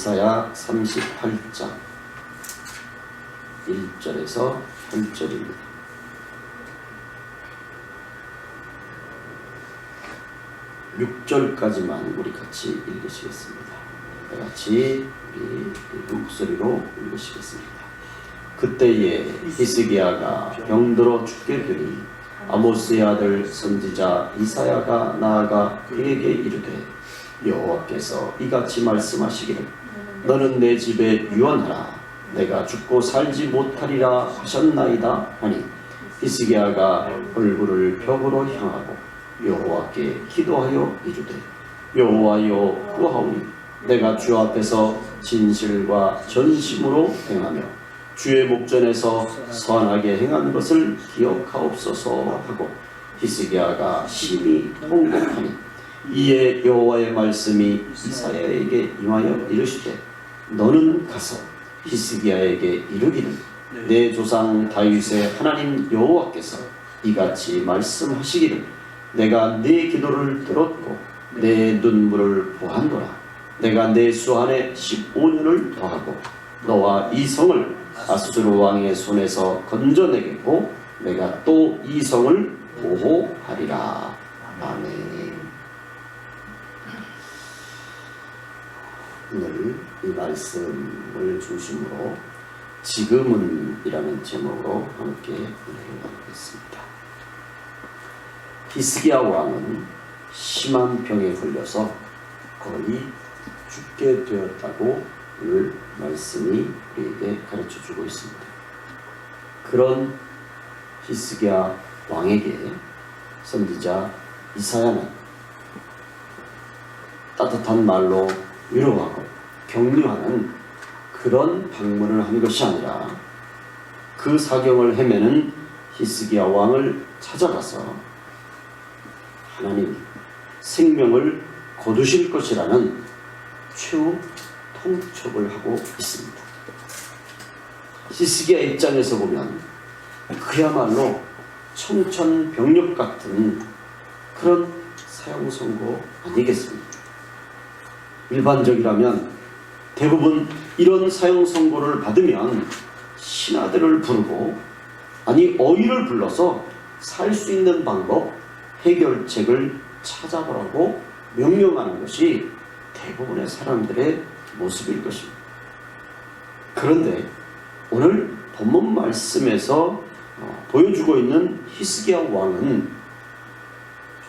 이사야 38장 1절에서 8절입니다. (6절까지만) 우리 같이 읽으시겠습니다. 같이 우리 목소리로 읽으시겠습니다. 그때에 히스기야가 병들어 죽게 되니 아모스의 아들 선지자 이사야가 나아가 그에게 이르되 여호와께서 이같이 말씀하시기를 너는 내 집에 유언하라 내가 죽고 살지 못하리라 하셨나이다 하니 히스기야가 얼굴을 벽으로 향하고 여호와께 기도하여 이르되 여호와여 구하오니 내가 주 앞에서 진실과 전심으로 행하며 주의 목전에서 선하게 행한 것을 기억하옵소서 하고 히스기야가 심히 통곡하니 이에 여호와의 말씀이 이사야에게 임하여 이르시되 너는 가서 히스기야에게 이르기를 내 조상 다윗의 하나님 여호와께서 이같이 말씀하시기를 내가 네 기도를 들었고 내 눈물을 보았노라 내가 내 수 안에 15년을 더하고 너와 이 성을 아수르 왕의 손에서 건져내겠고 내가 또 이 성을 보호하리라. 아멘. 오늘 이 말씀을 중심으로 지금은 이라는 제목으로 함께 나누겠습니다. 히스기야 왕은 심한 병에 걸려서 거의 죽게 되었다고 오늘 말씀이 우리에게 가르쳐주고 있습니다. 그런 히스기야 왕에게 선지자 이사야는 따뜻한 말로 위로하고 격려하는 그런 방문을 한 것이 아니라 그 사경을 헤매는 히스기야 왕을 찾아가서 하나님이 생명을 거두실 것이라는 최후 통촉을 하고 있습니다. 히스기야 입장에서 보면 그야말로 청천벽력 같은 그런 사형 선고 아니겠습니까? 일반적이라면 대부분 이런 사형 선고를 받으면 신하들을 부르고 아니 어의를 불러서 살 수 있는 방법, 해결책을 찾아보라고 명령하는 것이 대부분의 사람들의 모습일 것입니다. 그런데 오늘 본문 말씀에서 보여주고 있는 히스기야 왕은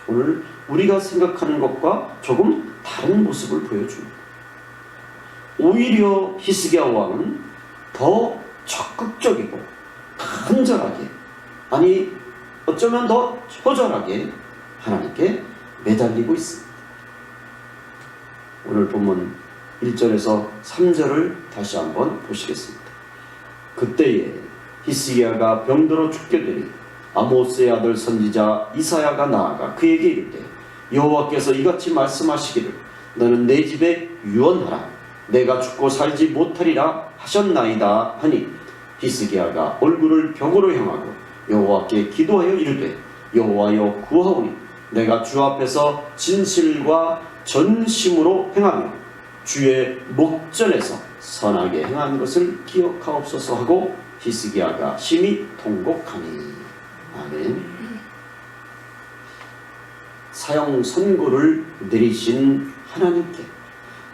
오늘 우리가 생각하는 것과 조금 다른 모습을 보여줍니다. 오히려 히스기야 왕은 더 적극적이고 간절하게 아니 어쩌면 더 처절하게 하나님께 매달리고 있습니다. 오늘 본문 1절에서 3절을 다시 한번 보시겠습니다. 그때에 히스기야가 병들어 죽게 되니 아모스의 아들 선지자 이사야가 나아가 그에게 이르되 여호와께서 이같이 말씀하시기를 너는 내 집에 유언하라 내가 죽고 살지 못하리라 하셨나이다 하니 히스기야가 얼굴을 벽으로 향하고 여호와께 기도하여 이르되 여호와여 구하오니 내가 주 앞에서 진실과 전심으로 행하며 주의 목전에서 선하게 행한 것을 기억하옵소서 하고 히스기야가 심히 통곡하니. 아멘. 사형 선고를 내리신 하나님께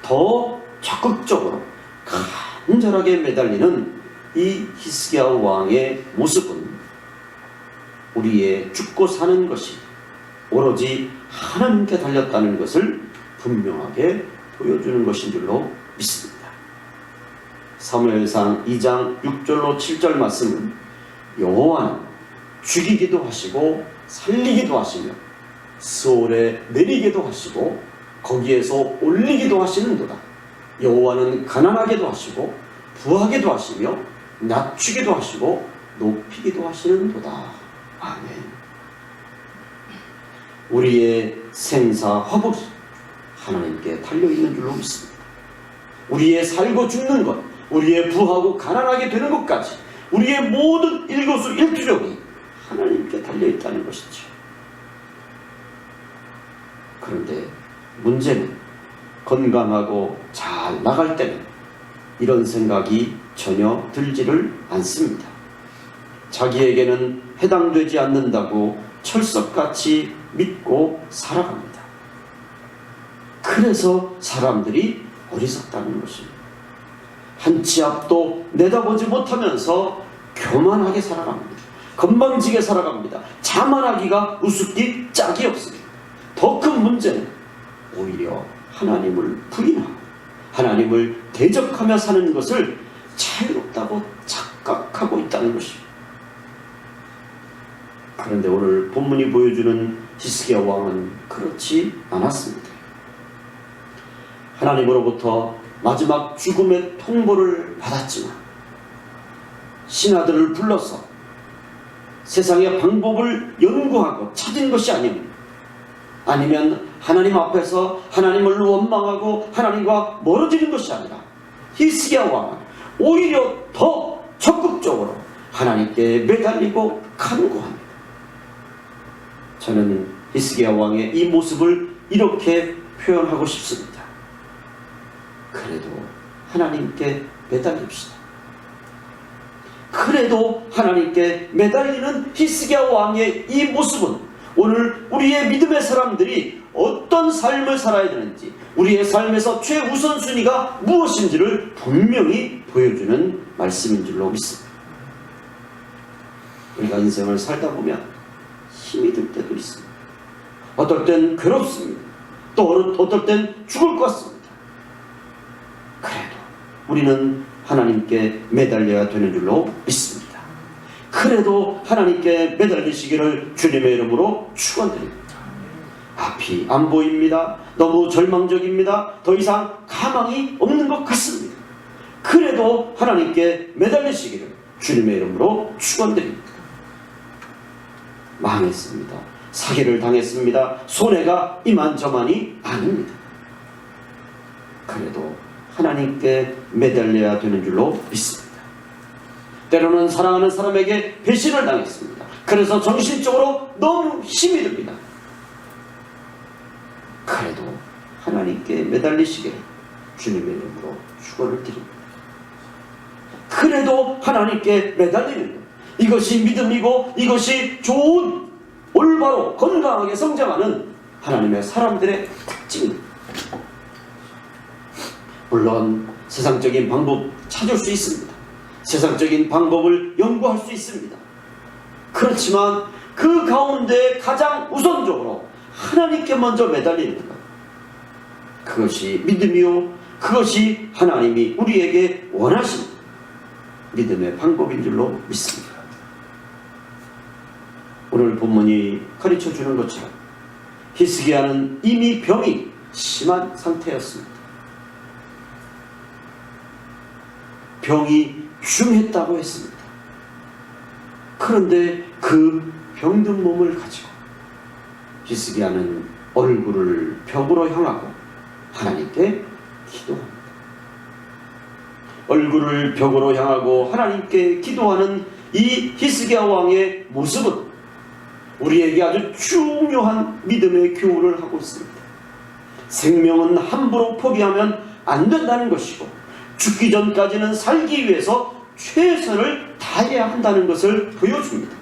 더 적극적으로 간절하게 매달리는 이 히스기야 왕의 모습은 우리의 죽고 사는 것이 오로지 하나님께 달렸다는 것을 분명하게 보여주는 것인 줄로 믿습니다. 사무엘상 2장 6절로 7절 말씀은 여호와는 죽이기도 하시고 살리기도 하시며 스올에 내리기도 하시고 거기에서 올리기도 하시는도다. 여호와는 가난하게도 하시고 부하게도 하시며 낮추기도 하시고 높이기도 하시는도다. 아멘. 우리의 생사 화복이 하나님께 달려있는 줄로 믿습니다. 우리의 살고 죽는 것, 우리의 부하고 가난하게 되는 것까지 우리의 모든 일거수일투족이 하나님께 달려있다는 것이죠. 그런데 문제는 건강하고 잘 나갈 때는 이런 생각이 전혀 들지를 않습니다. 자기에게는 해당되지 않는다고 철석같이 믿고 살아갑니다. 그래서 사람들이 어리석다는 것입니다. 한 치 앞도 내다보지 못하면서 교만하게 살아갑니다. 건방지게 살아갑니다. 자만하기가 우습기 짝이 없습니다. 더 큰 문제는 오히려 하나님을 부인하고 하나님을 대적하며 사는 것을 자유롭다고 착각하고 있다는 것입니다. 그런데 오늘 본문이 보여주는 히스기야 왕은 그렇지 않았습니다. 하나님으로부터 마지막 죽음의 통보를 받았지만 신하들을 불러서 세상의 방법을 연구하고 찾은 것이 아니면 하나님 앞에서 하나님을 원망하고 하나님과 멀어지는 것이 아니라 히스기야 왕은 오히려 더 적극적으로 하나님께 매달리고 간구합니다. 저는 히스기야 왕의 이 모습을 이렇게 표현하고 싶습니다. 그래도 하나님께 매달립시다. 그래도 하나님께 매달리는 히스기야 왕의 이 모습은 오늘 우리의 믿음의 사람들이 어떤 삶을 살아야 되는지, 우리의 삶에서 최우선순위가 무엇인지를 분명히 보여주는 말씀인 줄로 믿습니다. 우리가 인생을 살다 보면 힘이 들 때도 있습니다. 어떨 땐 괴롭습니다. 또 어떨 땐 죽을 것 같습니다. 그래도 우리는 하나님께 매달려야 되는 줄로 믿습니다. 그래도 하나님께 매달리시기를 주님의 이름으로 축원드립니다. 앞이 안 보입니다. 너무 절망적입니다. 더 이상 가망이 없는 것 같습니다. 그래도 하나님께 매달리시기를 주님의 이름으로 축원드립니다. 망했습니다. 사기를 당했습니다. 손해가 이만저만이 아닙니다. 그래도 하나님께 매달려야 되는 줄로 믿습니다. 때로는 사랑하는 사람에게 배신을 당했습니다. 그래서 정신적으로 너무 힘이 듭니다. 그래도 하나님께 매달리시기를 주님의 이름으로 축원을 드립니다. 그래도 하나님께 매달리는 것, 이것이 믿음이고 이것이 좋은 올바로 건강하게 성장하는 하나님의 사람들의 특징입니다. 물론 세상적인 방법 찾을 수 있습니다. 세상적인 방법을 연구할 수 있습니다. 그렇지만 그 가운데 가장 우선적으로 하나님께 먼저 매달리는 것, 그것이 믿음이요, 그것이 하나님이 우리에게 원하시는 믿음의 방법인 줄로 믿습니다. 오늘 본문이 가르쳐주는 것처럼 히스기야는 이미 병이 심한 상태였습니다. 병이 중했다고 했습니다. 그런데 그 병든 몸을 가지고 히스기야는 얼굴을 벽으로 향하고 하나님께 기도합니다. 얼굴을 벽으로 향하고 하나님께 기도하는 이 히스기야 왕의 모습은 우리에게 아주 중요한 믿음의 교훈을 하고 있습니다. 생명은 함부로 포기하면 안 된다는 것이고, 죽기 전까지는 살기 위해서 최선을 다해야 한다는 것을 보여줍니다.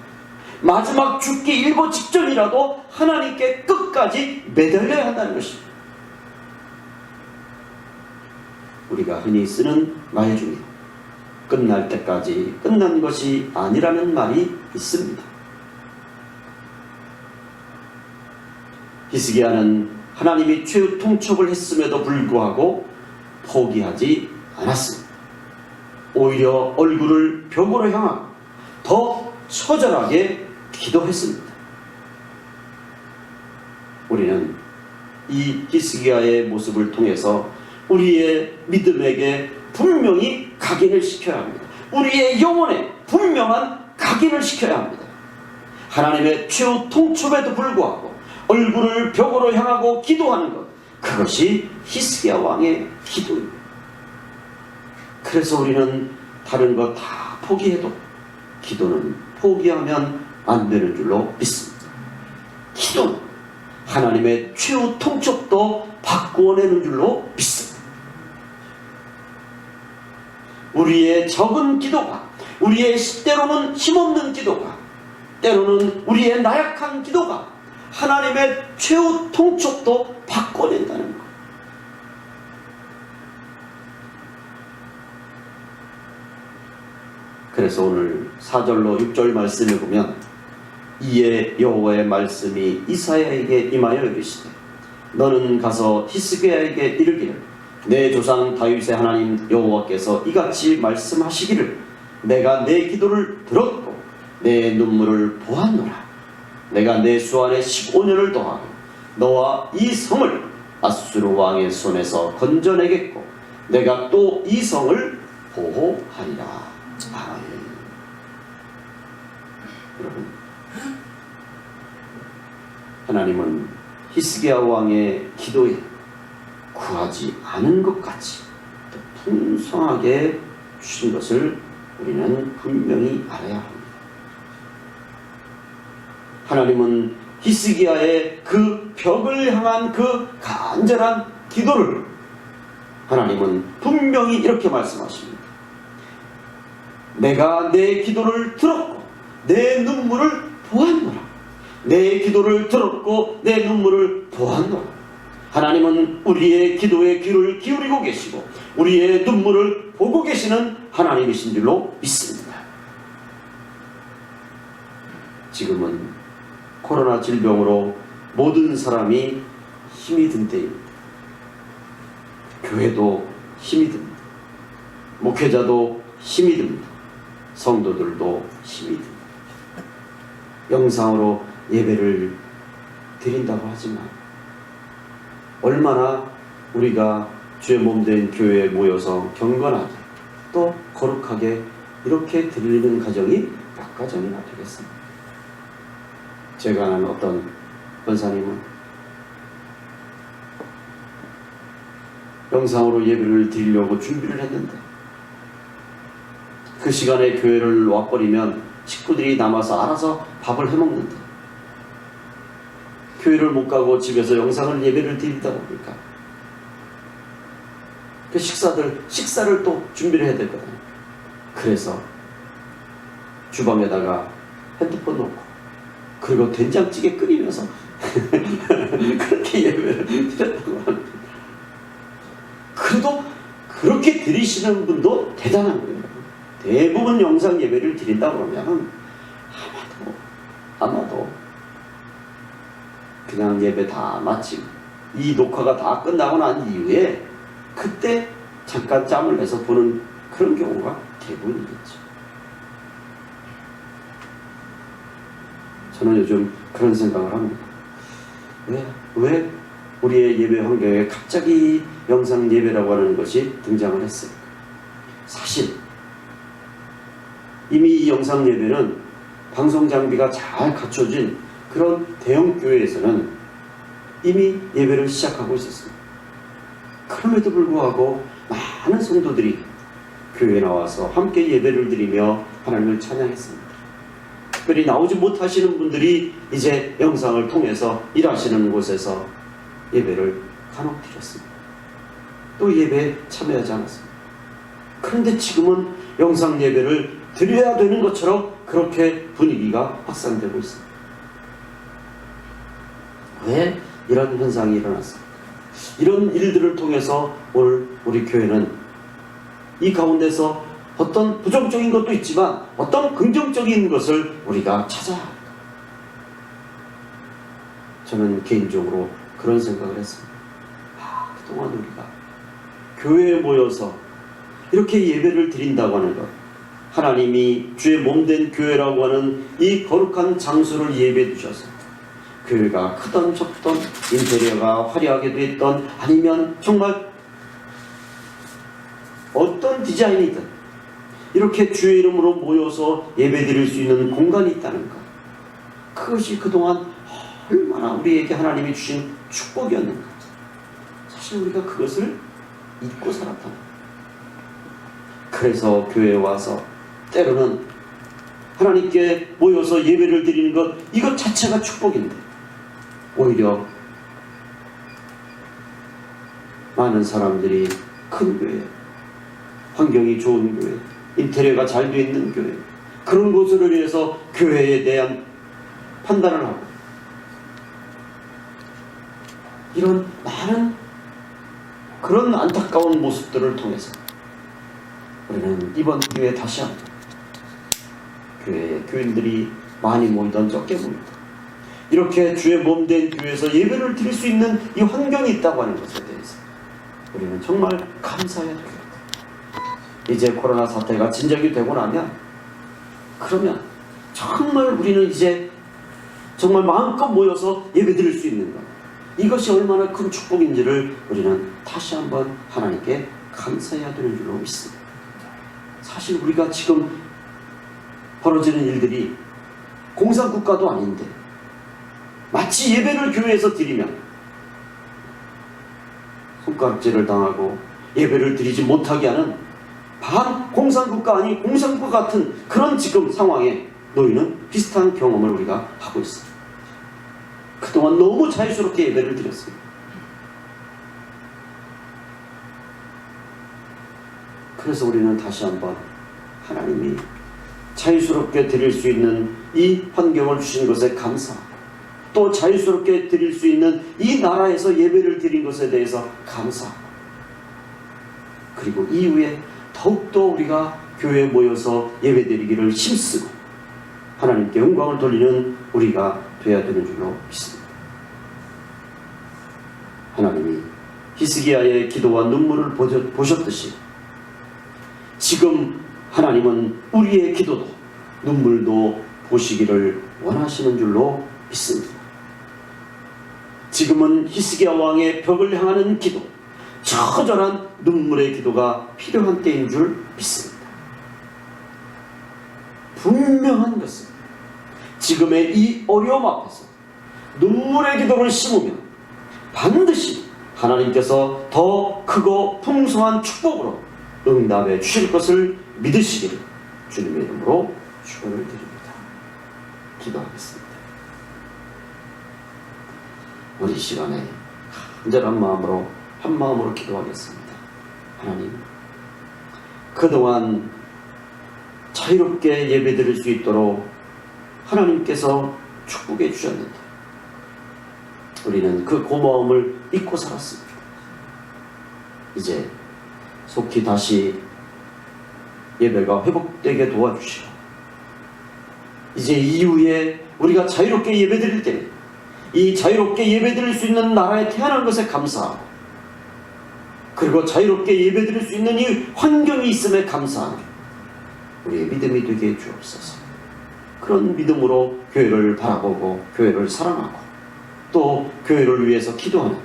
마지막 죽기 일보 직전이라도 하나님께 끝까지 매달려야 한다는 것입니다. 우리가 흔히 쓰는 말 중에 끝날 때까지 끝난 것이 아니라는 말이 있습니다. 히스기야는 하나님이 최후 통첩을 했음에도 불구하고 포기하지 않았습니다. 오히려 얼굴을 벽으로 향하고 더 처절하게 기도했습니다. 우리는 이 히스기야의 모습을 통해서 우리의 믿음에게 분명히 각인을 시켜야 합니다. 우리의 영혼에 분명한 각인을 시켜야 합니다. 하나님의 최후 통첩에도 불구하고 얼굴을 벽으로 향하고 기도하는 것, 그것이 히스기야 왕의 기도입니다. 그래서 우리는 다른 것 다 포기해도 기도는 포기하면 안 되는 줄로 믿습니다. 기도는 하나님의 최후 통첩도 바꾸어내는 줄로 믿습니다. 우리의 적은 기도가, 우리의 때로는 힘없는 기도가, 때로는 우리의 나약한 기도가 하나님의 최후 통첩도 바꿔낸다는 것. 그래서 오늘 4절로 6절 말씀을 보면, 이에 여호와의 말씀이 이사야에게 임하여 이르시되 너는 가서 히스기야에게 이르기를 내 조상 다윗의 하나님 여호와께서 이같이 말씀하시기를 내가 내 기도를 들었고 내 눈물을 보았노라. 내가 내 수 안에 15년을 더하고 너와 이 성을 아수르 왕의 손에서 건져내겠고 내가 또 이 성을 보호하리라. 아멘. 여러분, 하나님은 히스기야 왕의 기도에 구하지 않은 것 같이 또 풍성하게 주신 것을 우리는 분명히 알아야 합니다. 하나님은 히스기야의 그 벽을 향한 그 간절한 기도를 하나님은 분명히 이렇게 말씀하십니다. 내가 내 기도를 들었고 내 눈물을 보았노라. 내 기도를 들었고 내 눈물을 보았노라. 하나님은 우리의 기도에 귀를 기울이고 계시고 우리의 눈물을 보고 계시는 하나님이신 줄로 믿습니다. 지금은 코로나 질병으로 모든 사람이 힘이 든 때입니다. 교회도 힘이 듭니다. 목회자도 힘이 듭니다. 성도들도 힘이 듭니다. 영상으로 예배를 드린다고 하지만 얼마나 우리가 주의 몸된 교회에 모여서 경건하게 또 거룩하게 이렇게 드리는 가정이 몇 가정이나 되겠습니까? 제가 아는 어떤 권사님은 영상으로 예배를 드리려고 준비를 했는데 그 시간에 교회를 와버리면 식구들이 남아서 알아서 밥을 해먹는데 교회를 못 가고 집에서 영상을 예배를 드리다 보니까 그 식사를 또 준비를 해야 되거든요. 그래서 주방에다가 핸드폰 놓고 그리고 된장찌개 끓이면서 그렇게 예배를 드렸다고 합니다. 그래도 그렇게 드리시는 분도 대단한 거예요. 대부분 영상 예배를 드린다고 그러면 아마도 그냥 예배 다 마치고 이 녹화가 다 끝나고 난 이후에 그때 잠깐 짬을 내서 보는 그런 경우가 대부분이겠죠. 저는 요즘 그런 생각을 합니다. 왜 우리의 예배 환경에 갑자기 영상 예배라고 하는 것이 등장을 했을까? 사실 이미 이 영상 예배는 방송 장비가 잘 갖춰진 그런 대형 교회에서는 이미 예배를 시작하고 있었습니다. 그럼에도 불구하고 많은 성도들이 교회에 나와서 함께 예배를 드리며 하나님을 찬양했습니다. 특별히 나오지 못하시는 분들이 이제 영상을 통해서 일하시는 곳에서 예배를 간혹 드렸습니다. 또 예배에 참여하지 않았습니다. 그런데 지금은 영상 예배를 드려야 되는 것처럼 그렇게 분위기가 확산되고 있습니다. 왜 이런 현상이 일어났습니까? 이런 일들을 통해서 오늘 우리 교회는 이 가운데서 어떤 부정적인 것도 있지만 어떤 긍정적인 것을 우리가 찾아야 합니다. 저는 개인적으로 그런 생각을 했습니다. 그동안 우리가 교회에 모여서 이렇게 예배를 드린다고 하는 것, 하나님이 주의 몸된 교회라고 하는 이 거룩한 장소를 예배해 주셔서 교회가 크던 적던 인테리어가 화려하게 됐던 아니면 정말 어떤 디자인이든 이렇게 주의 이름으로 모여서 예배 드릴 수 있는 공간이 있다는 것, 그것이 그동안 얼마나 우리에게 하나님이 주신 축복이었는가. 사실 우리가 그것을 잊고 살았다는 것. 그래서 교회에 와서 때로는 하나님께 모여서 예배를 드리는 것, 이것 자체가 축복인데 오히려 많은 사람들이 큰 교회, 환경이 좋은 교회, 인테리어가 잘 되어 있는 교회, 그런 곳으로 인해서 교회에 대한 판단을 하고, 이런 많은 그런 안타까운 모습들을 통해서 우리는 이번 기회에 다시 한번 교회에 교인들이 많이 모이던 적게 모이고, 이렇게 주의 몸된 교회에서 예배를 드릴 수 있는 이 환경이 있다고 하는 것에 대해서 우리는 정말 감사해야 됩니다. 이제 코로나 사태가 진정이 되고 나면, 그러면 정말 우리는 이제 정말 마음껏 모여서 예배 드릴 수 있는 것, 이것이 얼마나 큰 축복인지를 우리는 다시 한번 하나님께 감사해야 되는 줄로 믿습니다. 사실 우리가 지금 벌어지는 일들이 공산국가도 아닌데 마치 예배를 교회에서 드리면 손가락질을 당하고 예배를 드리지 못하게 하는 반공산국가 아닌 공산국가 같은 그런 지금 상황에 놓이는 비슷한 경험을 우리가 하고 있습니다. 그동안 너무 자유스럽게 예배를 드렸습니다. 그래서 우리는 다시 한번 하나님이 자유스럽게 드릴 수 있는 이 환경을 주신 것에 감사하고, 또 자유스럽게 드릴 수 있는 이 나라에서 예배를 드린 것에 대해서 감사하고, 그리고 이후에 더욱더 우리가 교회에 모여서 예배 드리기를 힘쓰고 하나님께 영광을 돌리는 우리가 되어야 되는 줄로 믿습니다. 하나님이 히스기야의 기도와 눈물을 보셨듯이 지금 하나님은 우리의 기도도 눈물도 보시기를 원하시는 줄로 믿습니다. 지금은 히스기야 왕의 벽을 향하는 기도, 처절한 눈물의 기도가 필요한 때인 줄 믿습니다. 분명한 것은 지금의 이 어려움 앞에서 눈물의 기도를 심으면 반드시 하나님께서 더 크고 풍성한 축복으로 응답해 주실 것을 믿으시기를 주님의 이름으로 축원을 드립니다. 기도하겠습니다. 우리 시간에 간절한 마음으로 한 마음으로 기도하겠습니다. 하나님, 그동안 자유롭게 예배드릴 수 있도록 하나님께서 축복해 주셨는데 우리는 그 고마움을 잊고 살았습니다. 이제 속히 다시 예배가 회복되게 도와주시고, 이제 이후에 우리가 자유롭게 예배드릴 때 이 자유롭게 예배드릴 수 있는 나라에 태어난 것에 감사하고, 그리고 자유롭게 예배드릴 수 있는 이 환경이 있음에 감사하는 우리의 믿음이 되게 주옵소서. 그런 믿음으로 교회를 바라보고 교회를 사랑하고 또 교회를 위해서 기도하는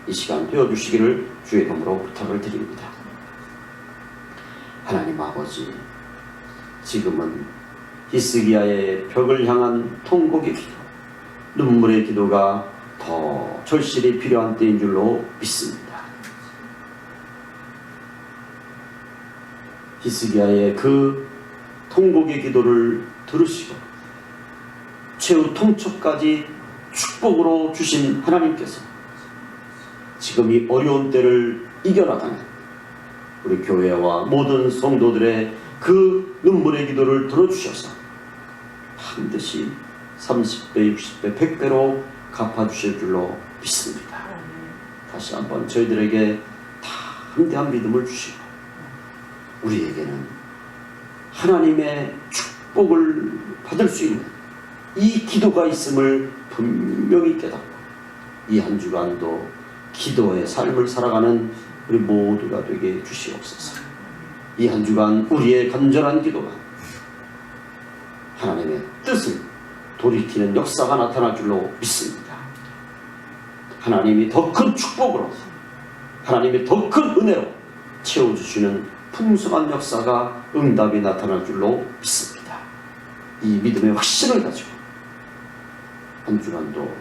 이 시간 되어주시기를 주의 이름으로 부탁을 드립니다. 하나님 아버지, 지금은 히스기야의 벽을 향한 통곡의 기도, 눈물의 기도가 더 절실히 필요한 때인 줄로 믿습니다. 히스기야의 그 통곡의 기도를 들으시고 최후 통첩까지 축복으로 주신 하나님께서 지금 이 어려운 때를 이겨나가는 우리 교회와 모든 성도들의 그 눈물의 기도를 들어주셔서 반드시 30배, 60배, 100배로 갚아주실 줄로 믿습니다. 다시 한번 저희들에게 담대한 믿음을 주시고 우리에게는 하나님의 축복을 받을 수 있는 이 기도가 있음을 분명히 깨닫고 이 한 주간도 기도의 삶을 살아가는 우리 모두가 되게 주시옵소서. 이 한 주간 우리의 간절한 기도가 하나님의 뜻을 돌이키는 역사가 나타날 줄로 믿습니다. 하나님이 더 큰 축복으로, 하나님이 더 큰 은혜로 채워주시는 풍성한 역사가 응답이 나타날 줄로 믿습니다. 이 믿음의 확신을 가지고 한 주간도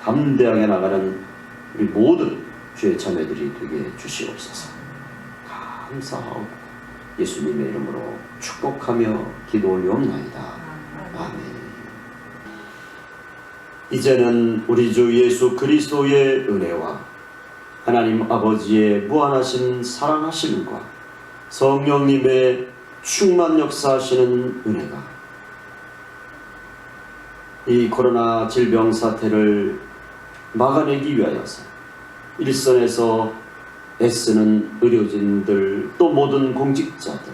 담대하게 나가는 우리 모든 주의 자매들이 되게 주시옵소서. 감사하고 예수님의 이름으로 축복하며 기도 올리옵나이다. 아멘. 이제는 우리 주 예수 그리스도의 은혜와 하나님 아버지의 무한하신 사랑하심과 성령님의 충만 역사하시는 은혜가 이 코로나 질병 사태를 막아내기 위하여서 일선에서 애쓰는 의료진들, 또 모든 공직자들,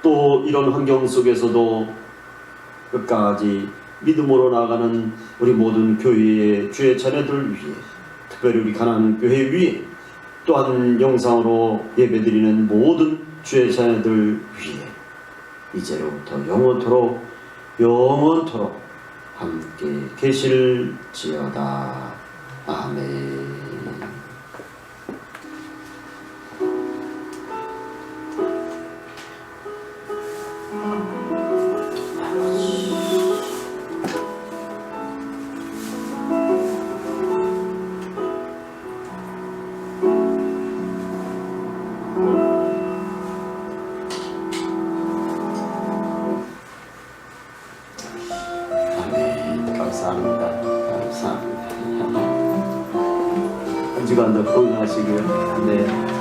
또 이런 환경 속에서도 끝까지 믿음으로 나아가는 우리 모든 교회의 주의 자녀들 위해, 특별히 우리 가난한 교회 위에, 또한 영상으로 예배드리는 모든 주의 자녀들 위해 이제로부터 영원토록 함께 계실지어다. 아멘. 감사합니다. 감사합니다. 한 주간도 건강하시고요. 네.